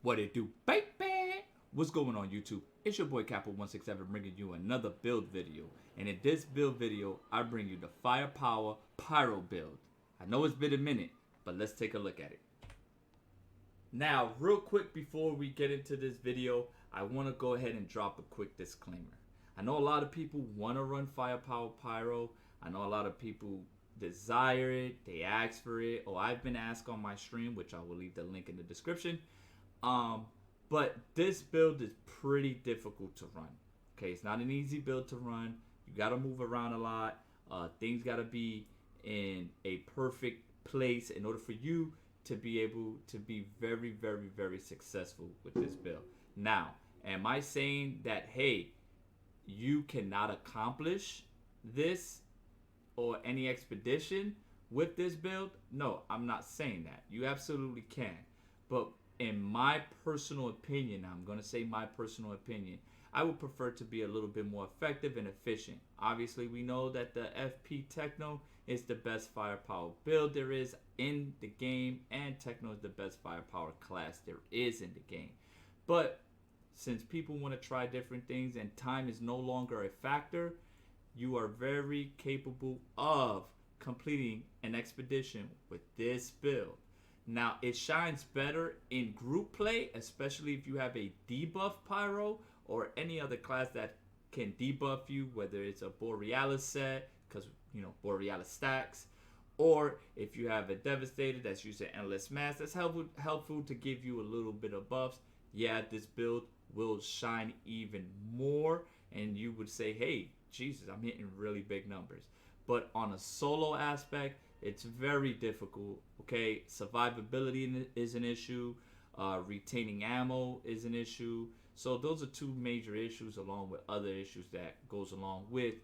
What it do, baby? What's going on, YouTube? It's your boy Capo167 bringing you another build video. And in this build video, I bring you the Firepower Pyro build. I know it's been a minute, but let's take a look at it. Now, real quick before we get into this video, I want to go ahead and drop a quick disclaimer. I know a lot of people want to run Firepower Pyro. I know a lot of people desire it, they ask for it, or I've been asked on my stream, which I will leave the link in the description. But this build is pretty difficult to run. Okay, it's not an easy build to run. You got to move around a lot. Things got to be in a perfect place in order for you to be able to be very, very, very successful with this build. Now, am I saying that, hey, you cannot accomplish this or any expedition with this build? No, I'm not saying that. You absolutely can. But in my personal opinion, I'm going to say my personal opinion, I would prefer to be a little bit more effective and efficient. Obviously, we know that the FP Techno is the best firepower build there is in the game, and Techno is the best firepower class there is in the game. But since people want to try different things and time is no longer a factor, you are very capable of completing an expedition with this build. Now, it shines better in group play, especially if you have a debuff Pyro or any other class that can debuff you, whether it's a Borealis set, because, you know, Borealis stacks, or if you have a Devastator that's using Endless Mass, that's helpful to give you a little bit of buffs. Yeah, this build will shine even more, and you would say, hey, Jesus, I'm hitting really big numbers. But on a solo aspect, it's very difficult. Okay, survivability is an issue. Retaining ammo is an issue. So those are two major issues, along with other issues that goes along with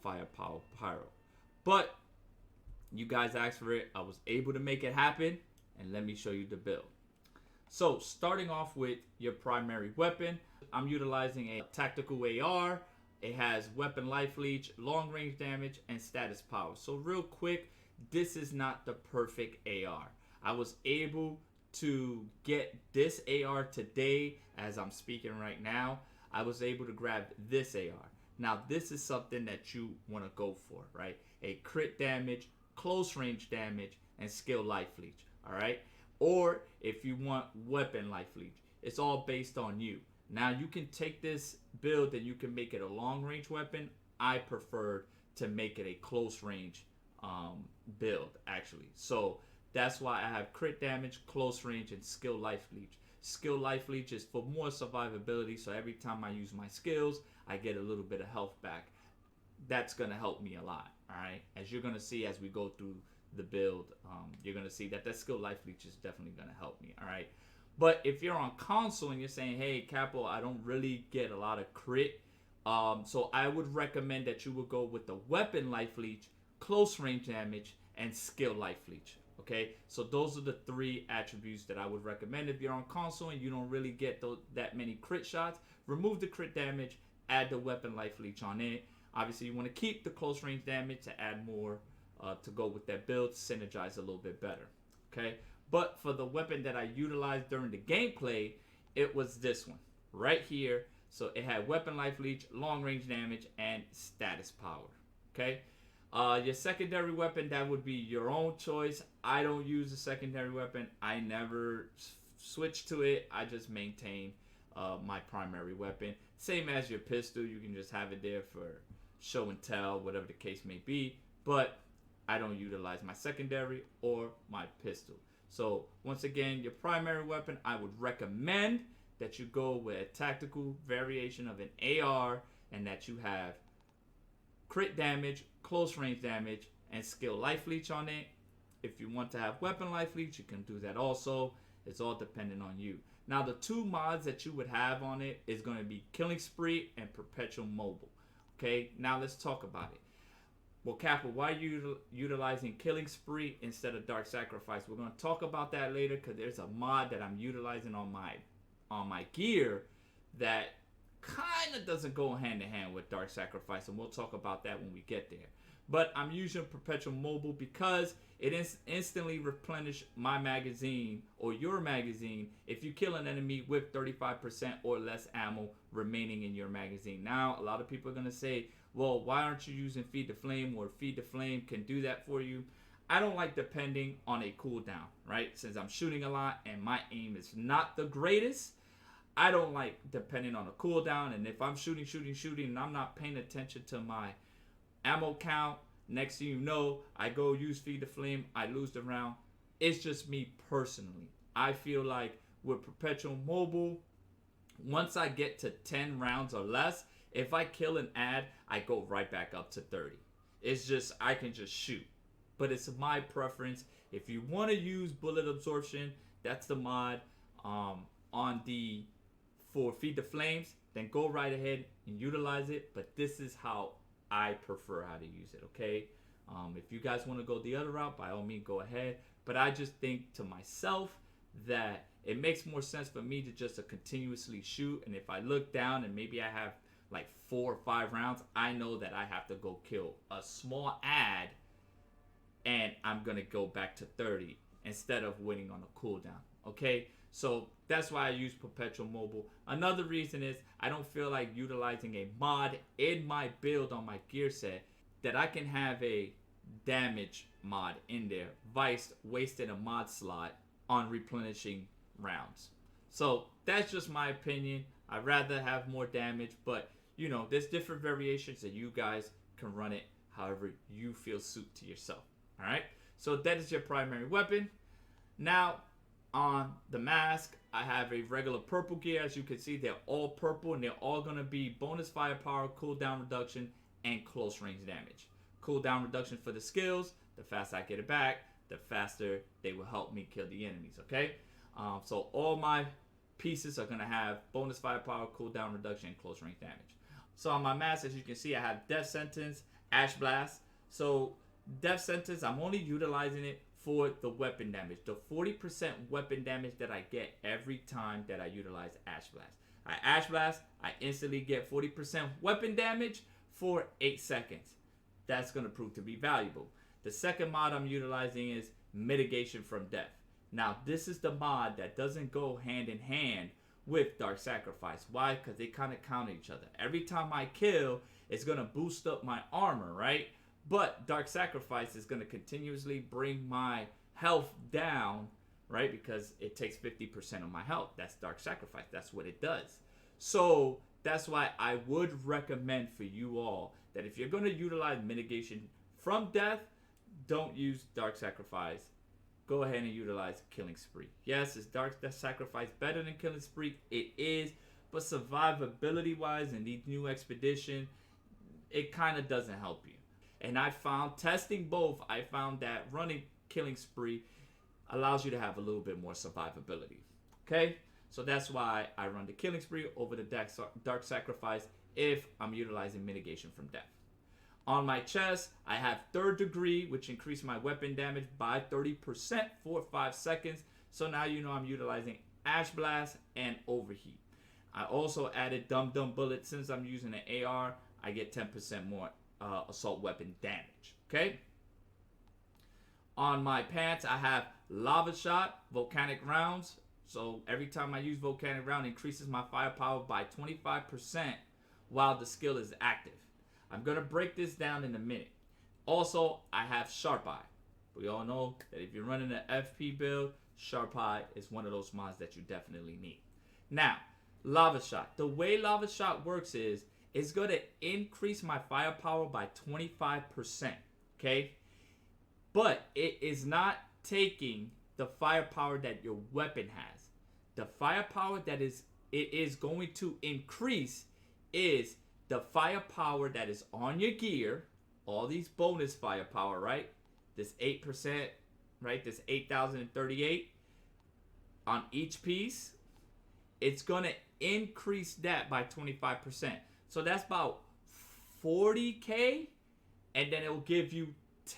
Firepower Pyro. But you guys asked for it. I was able to make it happen, and let me show you the build. So starting off with your primary weapon, I'm utilizing a tactical AR. It has weapon life leech, long range damage, and status power. So real quick, this is not the perfect AR. I was able to get this AR today as I'm speaking right now. I was able to grab this AR. Now this is something that you want to go for, right? A crit damage, close range damage, and skill life leech, all right? Or if you want weapon life leech, it's all based on you. Now you can take this build and you can make it a long range weapon. I preferred to make it a close range build actually. So that's why I have crit damage, close range, and skill life leech. Skill life leech is for more survivability, so every time I use my skills, I get a little bit of health back. That's gonna help me a lot, all right? As you're gonna see as we go through the build, you're gonna see that skill life leech is definitely gonna help me, all right? But if you're on console and you're saying, hey, Capo, I don't really get a lot of crit, so I would recommend that you would go with the weapon life leech, close range damage, and skill life leech. Okay, so those are the three attributes that I would recommend. If you're on console and you don't really get that many crit shots, remove the crit damage, add the weapon life leech on it. Obviously, you want to keep the close range damage to add more to go with that build, synergize a little bit better. Okay, but for the weapon that I utilized during the gameplay, it was this one right here. So it had weapon life leech, long range damage, and status power. Okay. Your secondary weapon, that would be your own choice. I don't use a secondary weapon. I never switch to it. I just maintain my primary weapon. Same as your pistol. You can just have it there for show and tell, whatever the case may be. But I don't utilize my secondary or my pistol. So once again, your primary weapon, I would recommend that you go with a tactical variation of an AR, and that you have crit damage, close range damage, and skill life leech on it. If you want to have weapon life leech, you can do that also. It's all dependent on you. Now the two mods that you would have on it is going to be Killing Spree and Perpetual Mobile. Okay, now let's talk about it. Well, Kappa, why are you utilizing Killing Spree instead of Dark Sacrifice? We're going to talk about that later, because there's a mod that I'm utilizing on my gear that kind of doesn't go hand in hand with Dark Sacrifice, and we'll talk about that when we get there. But I'm using Perpetual Mobile because it instantly replenish my magazine or your magazine if you kill an enemy with 35% or less ammo remaining in your magazine. Now, a lot of people are going to say, well, why aren't you using Feed the Flame, or Feed the Flame can do that for you? I don't like depending on a cooldown, right? Since I'm shooting a lot and my aim is not the greatest, I don't like depending on a cooldown. And if I'm shooting and I'm not paying attention to my ammo count, next thing you know, I go use Feed the Flame, I lose the round. It's just me personally. I feel like with Perpetual Mobile, once I get to 10 rounds or less, if I kill an ad, I go right back up to 30. It's just, I can just shoot. But it's my preference. If you want to use bullet absorption, that's the mod for Feed the Flames, then go right ahead and utilize it. But this is how I prefer how to use it, okay? If you guys want to go the other route, by all means, go ahead. But I just think to myself that it makes more sense for me to just continuously shoot. And if I look down and maybe I have like 4 or 5 rounds, I know that I have to go kill a small ad and I'm going to go back to 30 instead of waiting on a cooldown, okay? So that's why I use Perpetual Mobile. Another reason is I don't feel like utilizing a mod in my build on my gear set that I can have a damage mod in there, vice wasting a mod slot on replenishing rounds. So that's just my opinion. I'd rather have more damage, but you know, there's different variations and you guys can run it however you feel suit to yourself. All right, so that is your primary weapon. Now on the mask, I have a regular purple gear. As you can see, they're all purple and they're all going to be bonus firepower, cooldown reduction, and close range damage. Cooldown reduction for the skills. The faster I get it back, the faster they will help me kill the enemies, okay? So all my pieces are going to have bonus firepower, cooldown reduction, and close range damage. So on my mask, as you can see, I have Death Sentence, Ash Blast. So Death Sentence, I'm only utilizing it for the weapon damage. The 40% weapon damage that I get every time that I utilize Ash Blast. I Ash Blast, I instantly get 40% weapon damage for 8 seconds. That's going to prove to be valuable. The second mod I'm utilizing is Mitigation from Death. Now, this is the mod that doesn't go hand in hand with Dark Sacrifice. Why? Because they kind of counter each other. Every time I kill, it's going to boost up my armor, right? But Dark Sacrifice is going to continuously bring my health down, right? Because it takes 50% of my health. That's Dark Sacrifice. That's what it does. So that's why I would recommend for you all that if you're going to utilize Mitigation from Death, don't use Dark Sacrifice. Go ahead and utilize Killing Spree. Yes, is Dark Sacrifice better than Killing Spree? It is. But survivability-wise in these new expedition, it kind of doesn't help you. And I found, testing both, I found that running Killing Spree allows you to have a little bit more survivability. Okay? So that's why I run the Killing Spree over the Dark Sacrifice if I'm utilizing Mitigation from Death. On my chest, I have 3rd degree, which increased my weapon damage by 30% for 5 seconds. So now you know I'm utilizing Ash Blast and Overheat. I also added Dum Dum Bullet. Since I'm using an AR, I get 10% more assault weapon damage. Okay? On my pants, I have Lava Shot, Volcanic Rounds. So every time I use Volcanic Round, it increases my firepower by 25% while the skill is active. I'm going to break this down in a minute. Also, I have Sharp Eye. We all know that if you're running an FP build, Sharp Eye is one of those mods that you definitely need. Now, Lava Shot. The way Lava Shot works is it's going to increase my firepower by 25%. Okay? But it is not taking the firepower that your weapon has. The firepower that it is going to increase is the firepower that is on your gear, all these bonus firepower, right? This 8%, right? This 8,038 on each piece. It's going to increase that by 25%. So that's about 40K. And then it will give you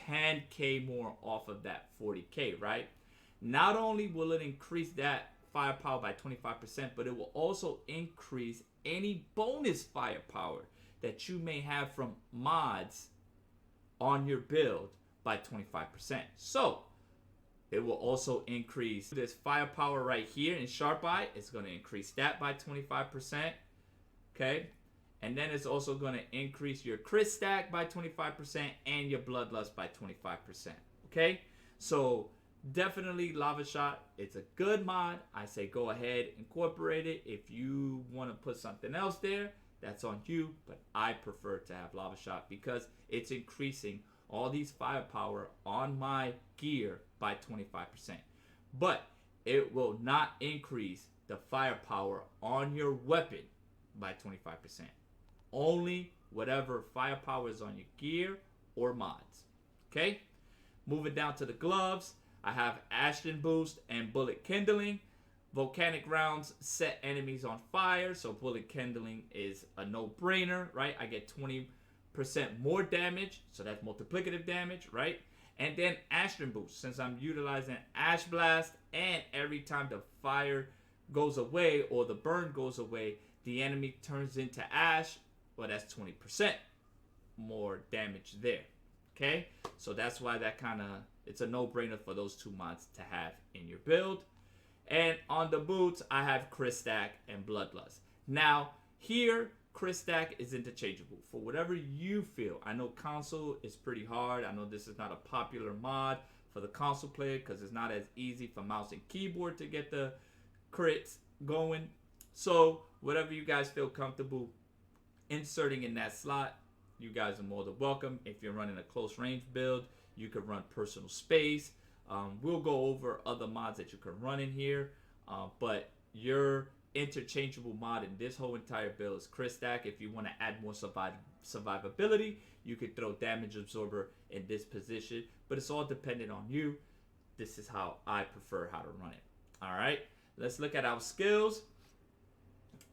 10K more off of that 40K, right? Not only will it increase that firepower by 25%, but it will also increase any bonus firepower that you may have from mods on your build by 25%. So it will also increase this firepower right here in Sharp Eye. It's going to increase that by 25%. Okay. And then it's also going to increase your crit stack by 25% and your bloodlust by 25%. Okay. So definitely Lava Shot. It's a good mod. I say go ahead, incorporate it. If you want to put something else there, that's on you. But I prefer to have Lava Shot because it's increasing all these firepower on my gear by 25%. But it will not increase the firepower on your weapon by 25%. Only whatever firepower is on your gear or mods. Okay? Moving down to the gloves, I have Ashton Boost and Bullet Kindling. Volcanic rounds set enemies on fire, so Bullet Kindling is a no-brainer, right? I get 20% more damage, so that's multiplicative damage, right? And then Ashton Boost, since I'm utilizing Ash Blast, and every time the fire goes away or the burn goes away, the enemy turns into ash. Well, that's 20% more damage there. Okay, so that's why that kind of, it's a no-brainer for those two mods to have in your build. And on the boots, I have Crit Stack and Bloodlust. Now, here, Crit Stack is interchangeable for whatever you feel. I know console is pretty hard. I know this is not a popular mod for the console player because it's not as easy for mouse and keyboard to get the crits going. So, whatever you guys feel comfortable inserting in that slot, you guys are more than welcome. If you're running a close range build, you could run Personal Space. We'll go over other mods that you can run in here, but your interchangeable mod in this whole entire build is Crit Stack. If you want to add more survivability, you could throw Damage Absorber in this position, but it's all dependent on you. This is how I prefer how to run it. All right, let's look at our skills.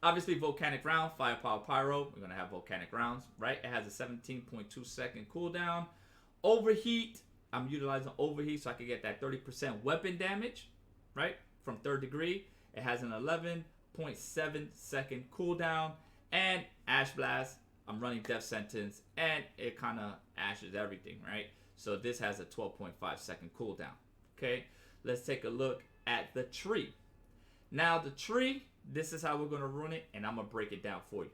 Obviously, Volcanic Round, Firepower Pyro. We're going to have Volcanic Rounds, right? It has a 17.2 second cooldown. Overheat, I'm utilizing Overheat so I can get that 30% weapon damage, right? From 3rd degree. It has an 11.7 second cooldown. And Ash Blast, I'm running Death Sentence, and it kind of ashes everything, right? So this has a 12.5 second cooldown, okay? Let's take a look at the tree. Now, the tree, this is how we're going to run it, and I'm going to break it down for you.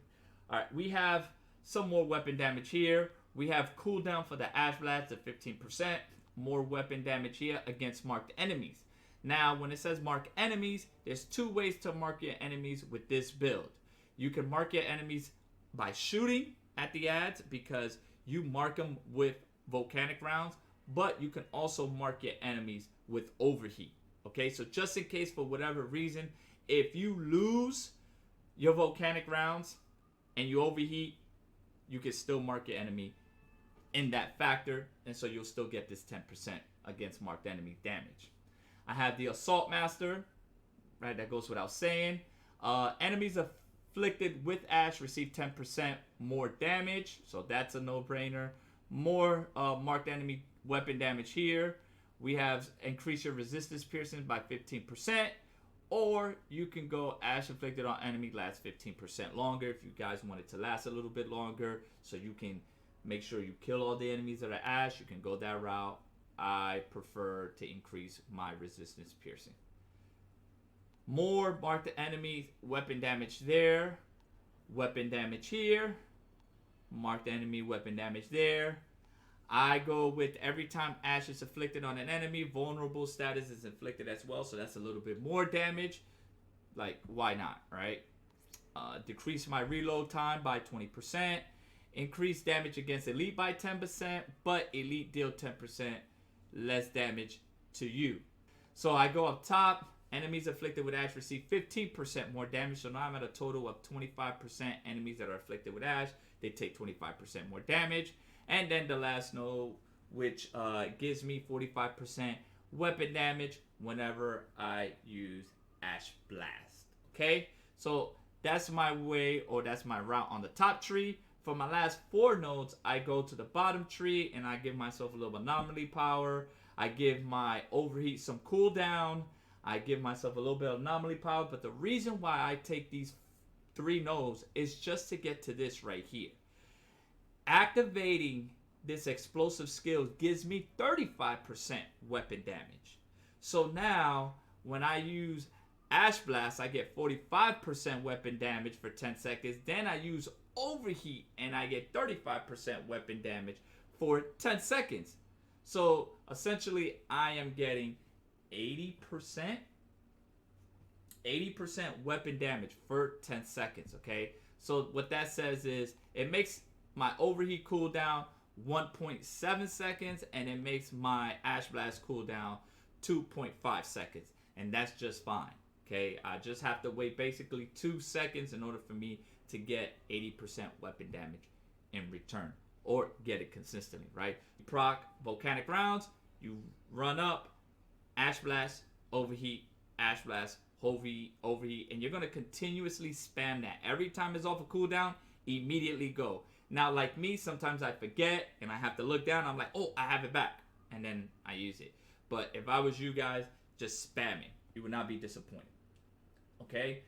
All right, we have some more weapon damage here. We have cooldown for the Ash Blast at 15%. More weapon damage here against marked enemies. Now, when it says mark enemies, there's two ways to mark your enemies with this build. You can mark your enemies by shooting at the ads because you mark them with volcanic rounds, but you can also mark your enemies with overheat. Okay, so just in case for whatever reason, if you lose your volcanic rounds and you overheat, you can still mark your enemy in that factor, and so you'll still get this 10% against marked enemy damage. I have the Assault Master, right? That goes without saying. Enemies afflicted with Ash receive 10% more damage, so that's a no-brainer. More marked enemy weapon damage here. We have increase your resistance piercing by 15%, or you can go Ash inflicted on enemy lasts 15% longer if you guys want it to last a little bit longer, so you can make sure you kill all the enemies that are Ash. You can go that route. I prefer to increase my resistance piercing. More marked enemy weapon damage there. Weapon damage here. Marked enemy weapon damage there. I go with every time Ash is afflicted on an enemy, vulnerable status is inflicted as well, so that's a little bit more damage. Like, why not, right? Decrease my reload time by 20%. Increase damage against Elite by 10%, but Elite deal 10% less damage to you. So I go up top. Enemies afflicted with Ash receive 15% more damage, so now I'm at a total of 25%. Enemies that are afflicted with Ash, they take 25% more damage. And then the last node, which gives me 45% weapon damage whenever I use Ash Blast. Okay? So that's my way, or that's my route on the top tree. For my last 4 nodes, I go to the bottom tree and I give myself a little anomaly power. I give my overheat some cooldown. I give myself a little bit of anomaly power. But the reason why I take these 3 nodes is just to get to this right here. Activating this explosive skill gives me 35% weapon damage. So now, when I use Ash Blast, I get 45% weapon damage for 10 seconds. Then I use Overheat, and I get 35% weapon damage for 10 seconds. So, essentially, I am getting 80% weapon damage for 10 seconds, okay? So, what that says is, it makes my Overheat cooldown 1.7 seconds, and it makes my Ash Blast cooldown 2.5 seconds. And that's just fine, okay? I just have to wait basically 2 seconds in order for me to get 80% weapon damage in return, or get it consistently, right? You proc volcanic rounds, you run up, Ash Blast, Overheat, Ash Blast, Overheat, and you're gonna continuously spam that. Every time it's off a cooldown, immediately go. Now, like me, sometimes I forget and I have to look down. I'm like, oh, I have it back, and then I use it. But if I was you guys, just spam it. You would not be disappointed. Okay.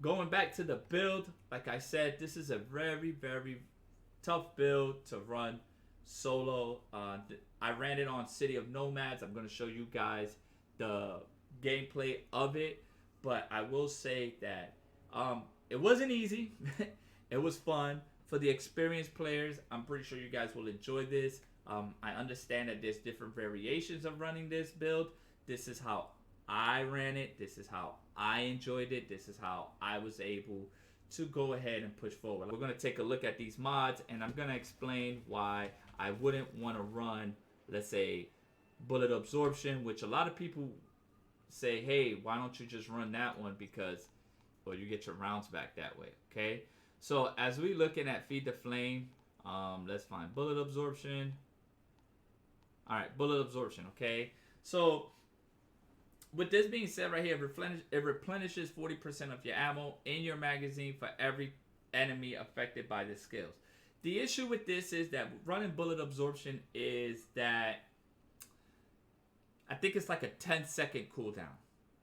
Going back to the build, like I said, this is a very, very tough build to run solo. I ran it on City of Nomads. I'm going to show you guys the gameplay of it, but I will say that it wasn't easy. It was fun. For the experienced players, I'm pretty sure you guys will enjoy this. I understand that there's different variations of running this build. This is how I ran it. This is how I enjoyed it. This is how I was able to go ahead and push forward. We're going to take a look at these mods, and I'm going to explain why I wouldn't want to run, let's say, bullet absorption, which a lot of people say, hey, why don't you just run that one, because, well, you get your rounds back that way, okay? So as we looking at Feed the Flame, let's find bullet absorption. All right, bullet absorption, okay? So with this being said right here, it replenishes 40% of your ammo in your magazine for every enemy affected by the skills. The issue with this is that running bullet absorption is that I think it's like a 10-second cooldown,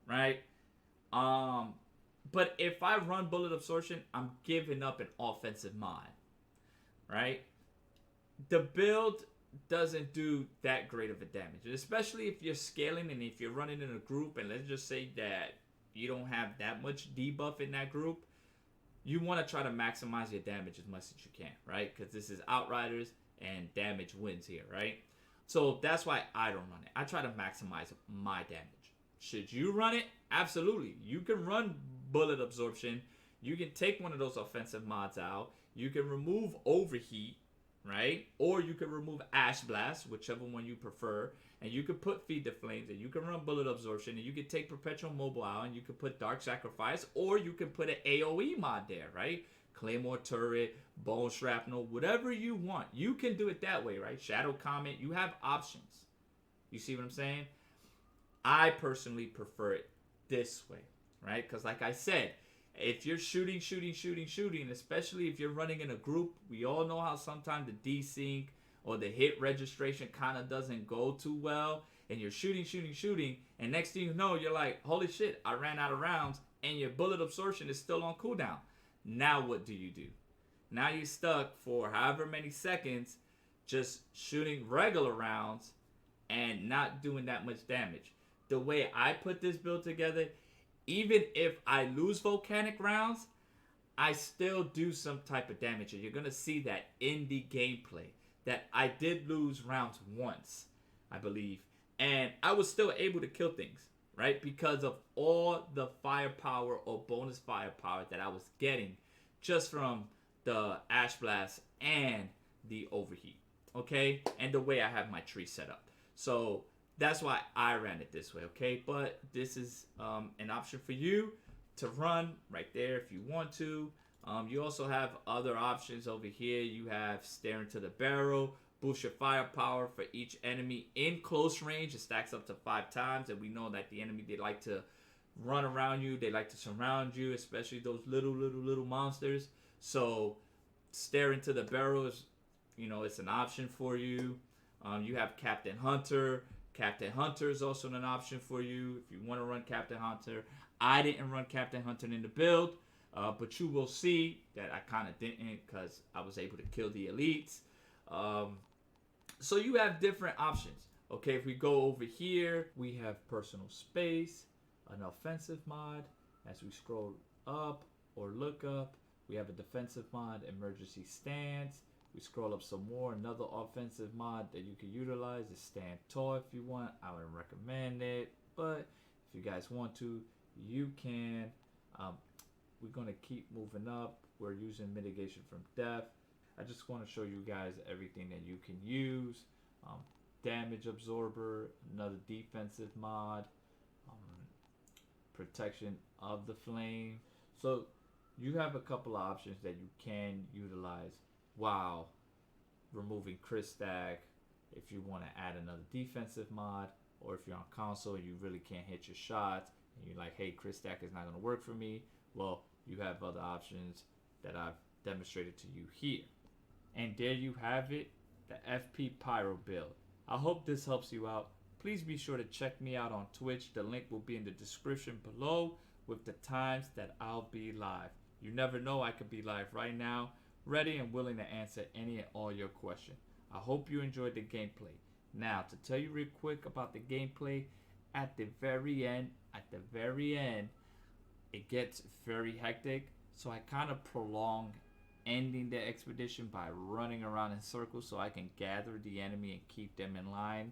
right? But if I run bullet absorption, I'm giving up an offensive mod, right? The build doesn't do that great of a damage, especially if you're scaling and if you're running in a group, and let's just say that you don't have that much debuff in that group. You want to try to maximize your damage as much as you can, right? Because this is Outriders and damage wins here, right? So that's why I don't run it. I try to maximize my damage. Should you run it? Absolutely. You can run bullet absorption. You can take one of those offensive mods out. You can remove Overheat, right? Or you can remove Ash Blast, whichever one you prefer. And you can put Feed the Flames, and you can run bullet absorption, and you can take Perpetual Mobile out, and you can put Dark Sacrifice, or you can put an AoE mod there, right? Claymore Turret, Bone Shrapnel, whatever you want. You can do it that way, right? Shadow Comet, you have options. You see what I'm saying? I personally prefer it this way, right? Because like I said, if you're shooting, especially if you're running in a group, we all know how sometimes the desync or the hit registration kind of doesn't go too well, and you're shooting, and next thing you know, you're like, holy shit, I ran out of rounds, and your bullet absorption is still on cooldown. Now what do? Now you're stuck for however many seconds just shooting regular rounds and not doing that much damage. The way I put this build together, even if I lose volcanic rounds, I still do some type of damage. And you're going to see that in the gameplay, that I did lose rounds once, I believe. And I was still able to kill things, right? Because of all the firepower or bonus firepower that I was getting just from the Ash Blast and the Overheat, okay? And the way I have my tree set up. So that's why I ran it this way, okay? But this is an option for you to run right there if you want to. You also have other options over here. You have Stare into the Barrel, boost your firepower for each enemy in close range. It stacks up to 5 times, and we know that the enemy, they like to run around you. They like to surround you, especially those little monsters. So Stare into the Barrel is, it's an option for you. You have Captain Hunter. Captain Hunter is also an option for you if you want to run Captain Hunter. I didn't run Captain Hunter in the build, but you will see that I kind of didn't, because I was able to kill the elites. So you have different options. Okay, if we go over here, we have personal space, an offensive mod. As we scroll up or look up, we have a defensive mod, emergency stance. We scroll up some more, another offensive mod that you can utilize is stand tall if you want. I would recommend it, but if you guys want to, you can. We're gonna keep moving up. We're using mitigation from death. I just want to show you guys everything that you can use. Damage absorber, another defensive mod, protection of the flame. So you have a couple of options that you can utilize while removing crit stack. If you want to add another defensive mod, or if you're on console and you really can't hit your shots and you're like, hey, crit stack is not going to work for me, well, you have other options that I've demonstrated to you here. And there you have it, the FP Pyro build. I hope this helps you out. Please be sure to check me out on Twitch. The link will be in the description below with the times that I'll be live. You never know, I could be live right now, ready and willing to answer any and all your questions. I hope you enjoyed the gameplay. Now, to tell you real quick about the gameplay, at the very end, it gets very hectic. So I kind of prolong ending the expedition by running around in circles so I can gather the enemy and keep them in line.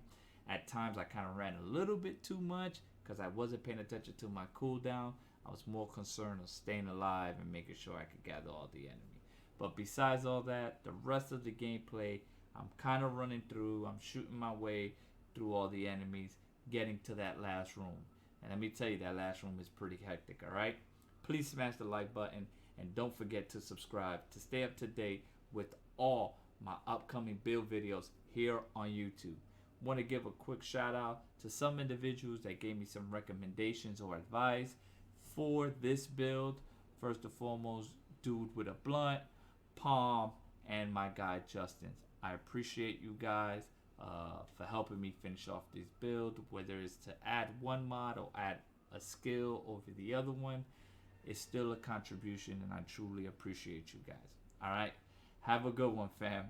At times I kind of ran a little bit too much because I wasn't paying attention to my cooldown. I was more concerned of staying alive and making sure I could gather all the enemy. But besides all that, the rest of the gameplay, I'm kind of running through. I'm shooting my way through all the enemies, getting to that last room. And let me tell you, that last room is pretty hectic, alright? Please smash the like button and don't forget to subscribe to stay up to date with all my upcoming build videos here on YouTube. Want to give a quick shout out to some individuals that gave me some recommendations or advice for this build. First and foremost, Dude with a Blunt, Palm, and my guy Justin. I appreciate you guys for helping me finish off this build, whether it's to add one mod or add a skill over the other one. It's still a contribution and I truly appreciate you guys. Alright, have a good one, fam.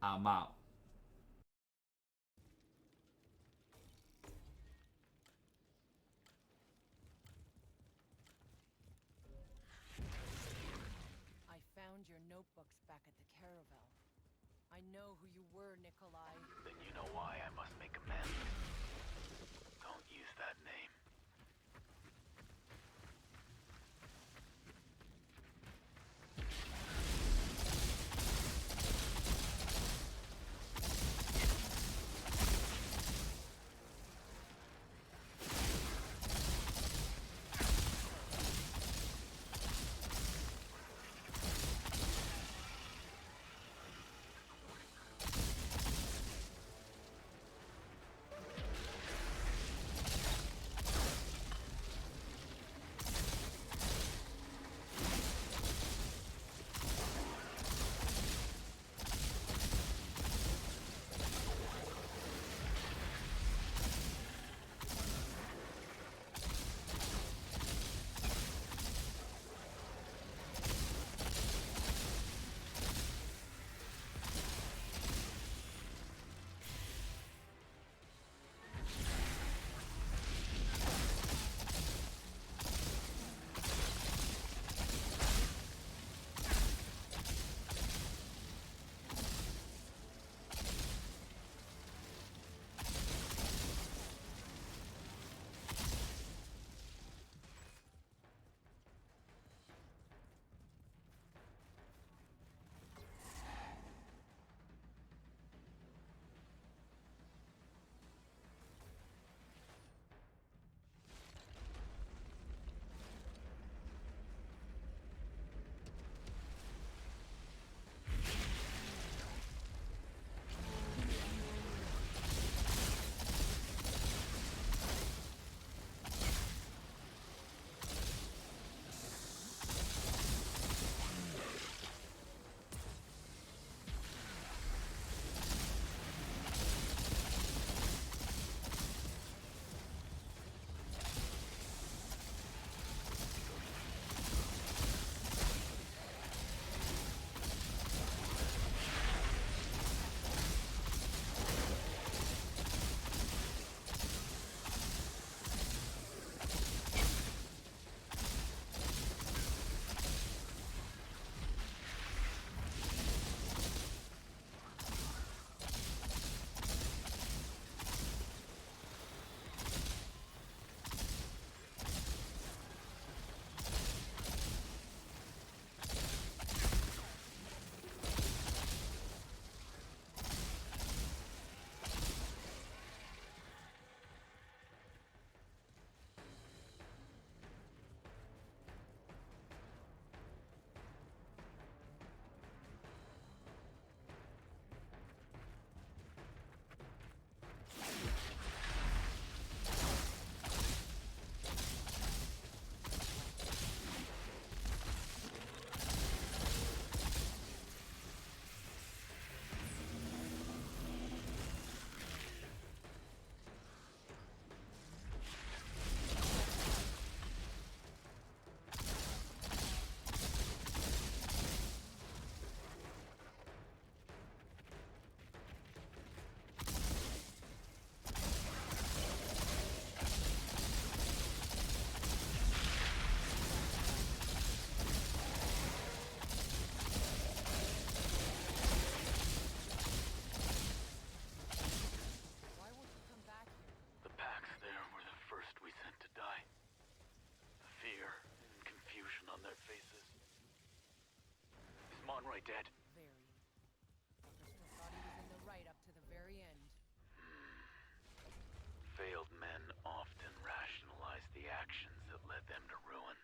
I'm out. I found your notebooks back at the caravel. I know who you were, Nikolai. Then you know why I must make amends. Don't use that name. downright dead? Very. Fucker still thought he was in the right up to the very end. Failed men often rationalize the actions that led them to ruin.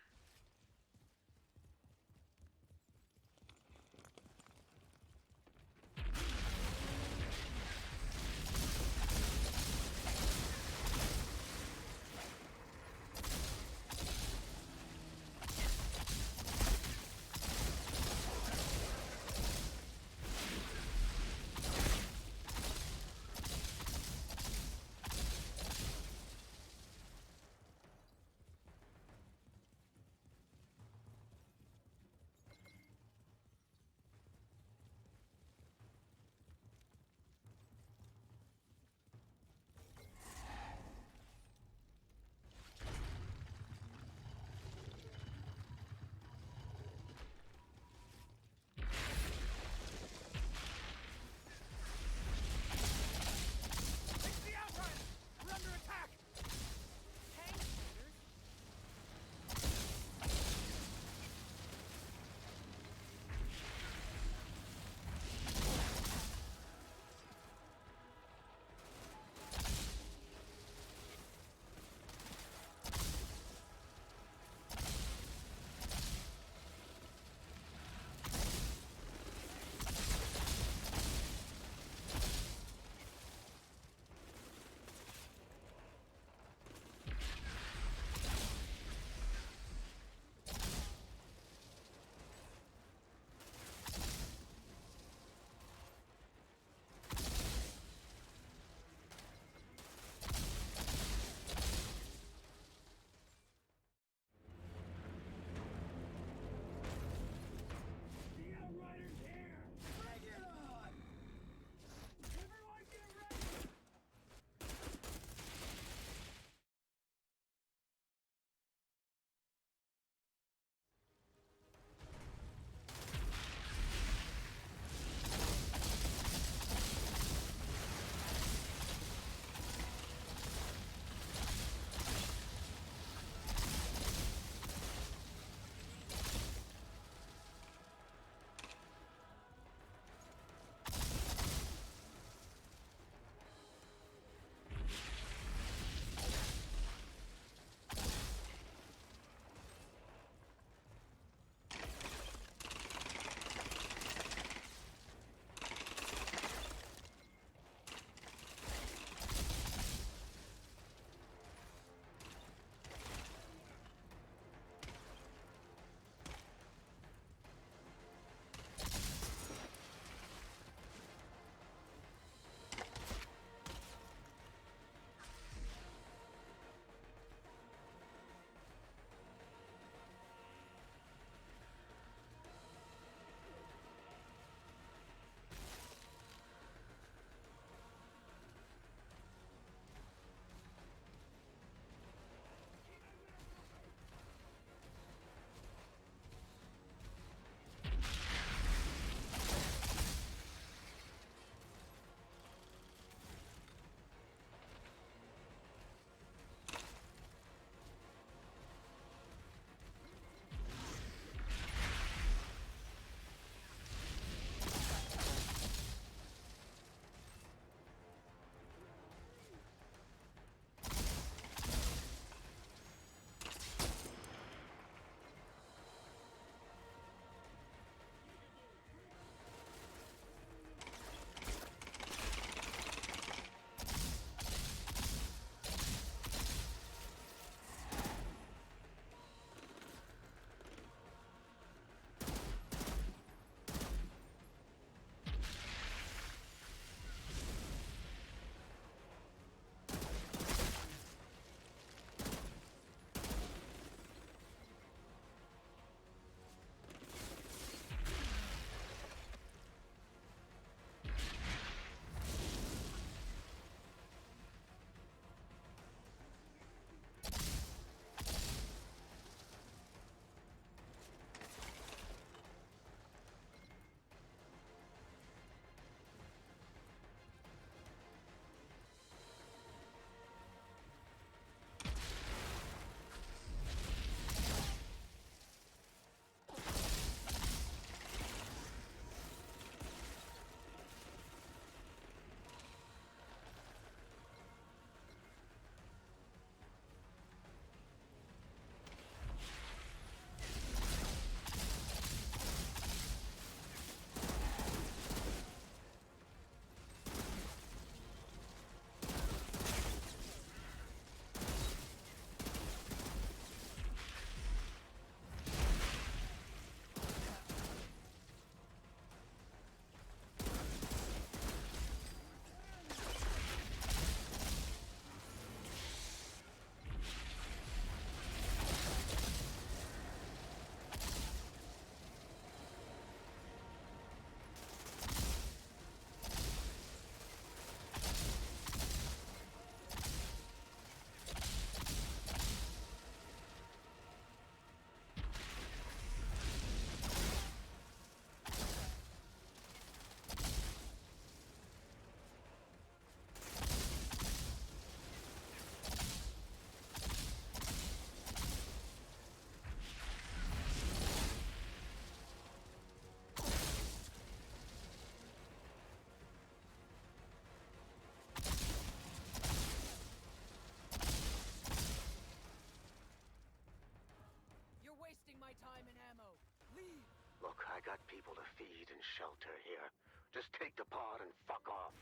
Look, I got people to feed and shelter here. Just take the pod and fuck off.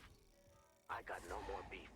I got no more beef.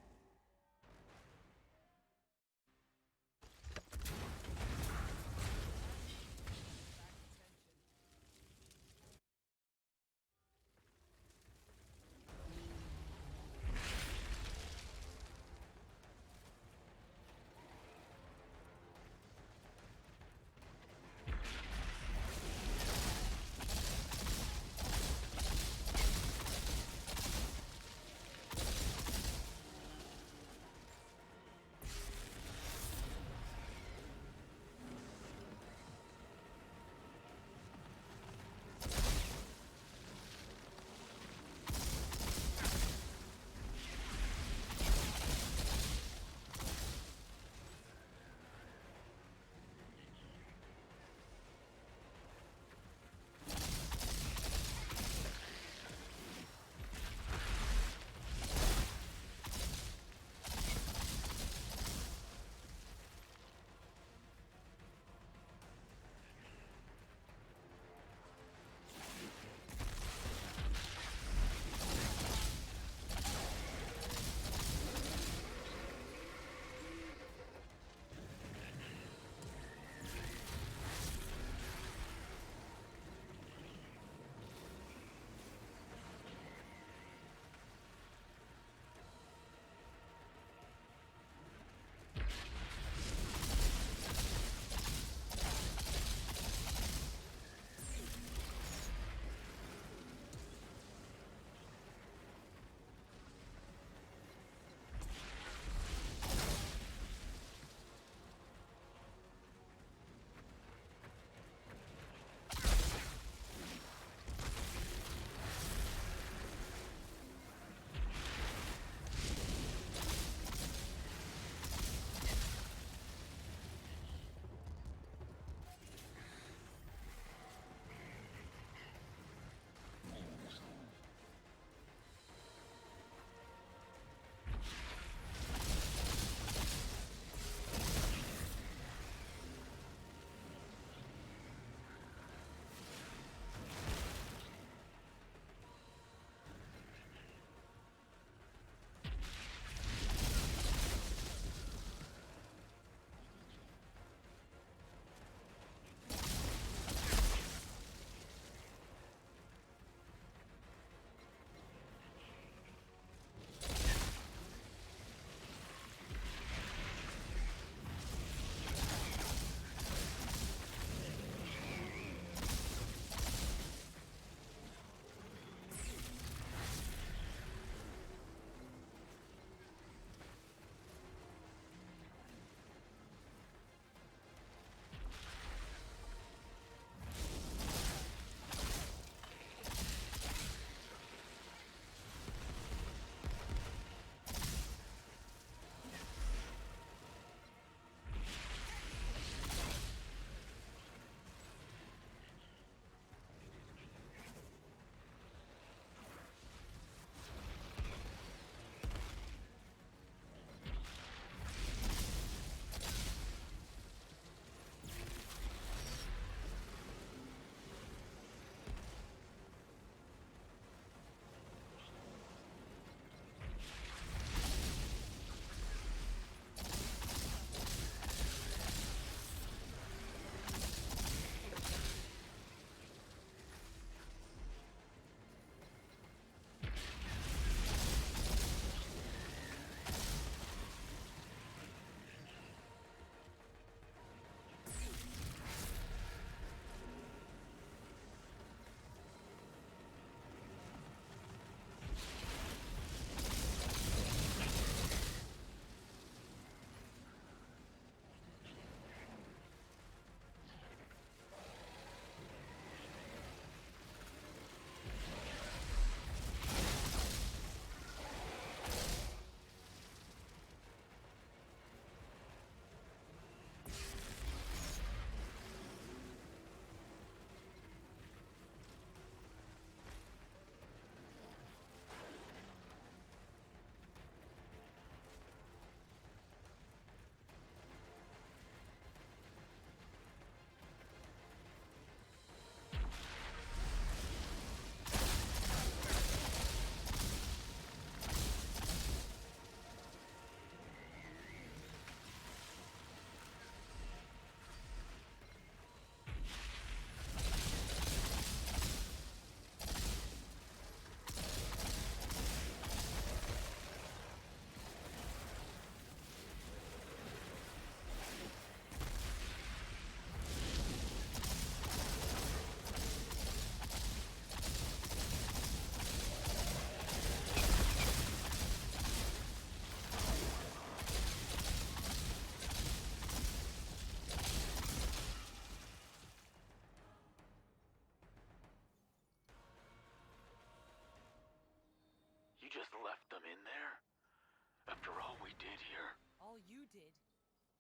did here? All you did?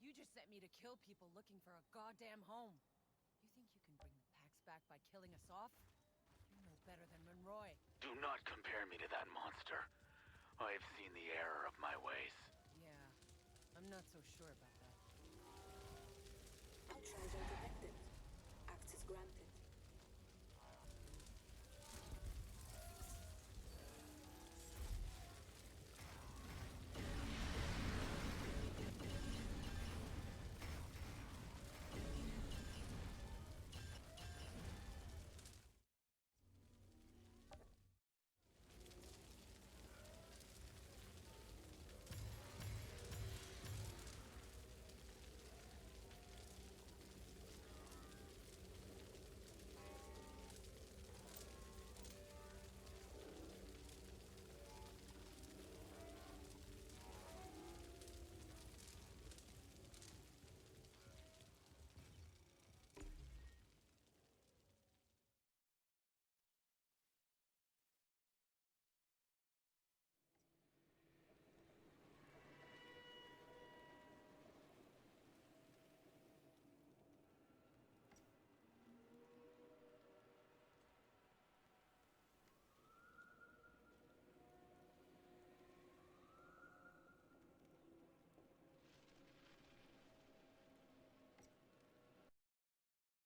You just sent me to kill people looking for a goddamn home. You think you can bring the packs back by killing us off? You're no better than Monroy. Do not compare me to that monster. I have seen the error of my ways. Yeah, I'm not so sure about that. Outrider detected.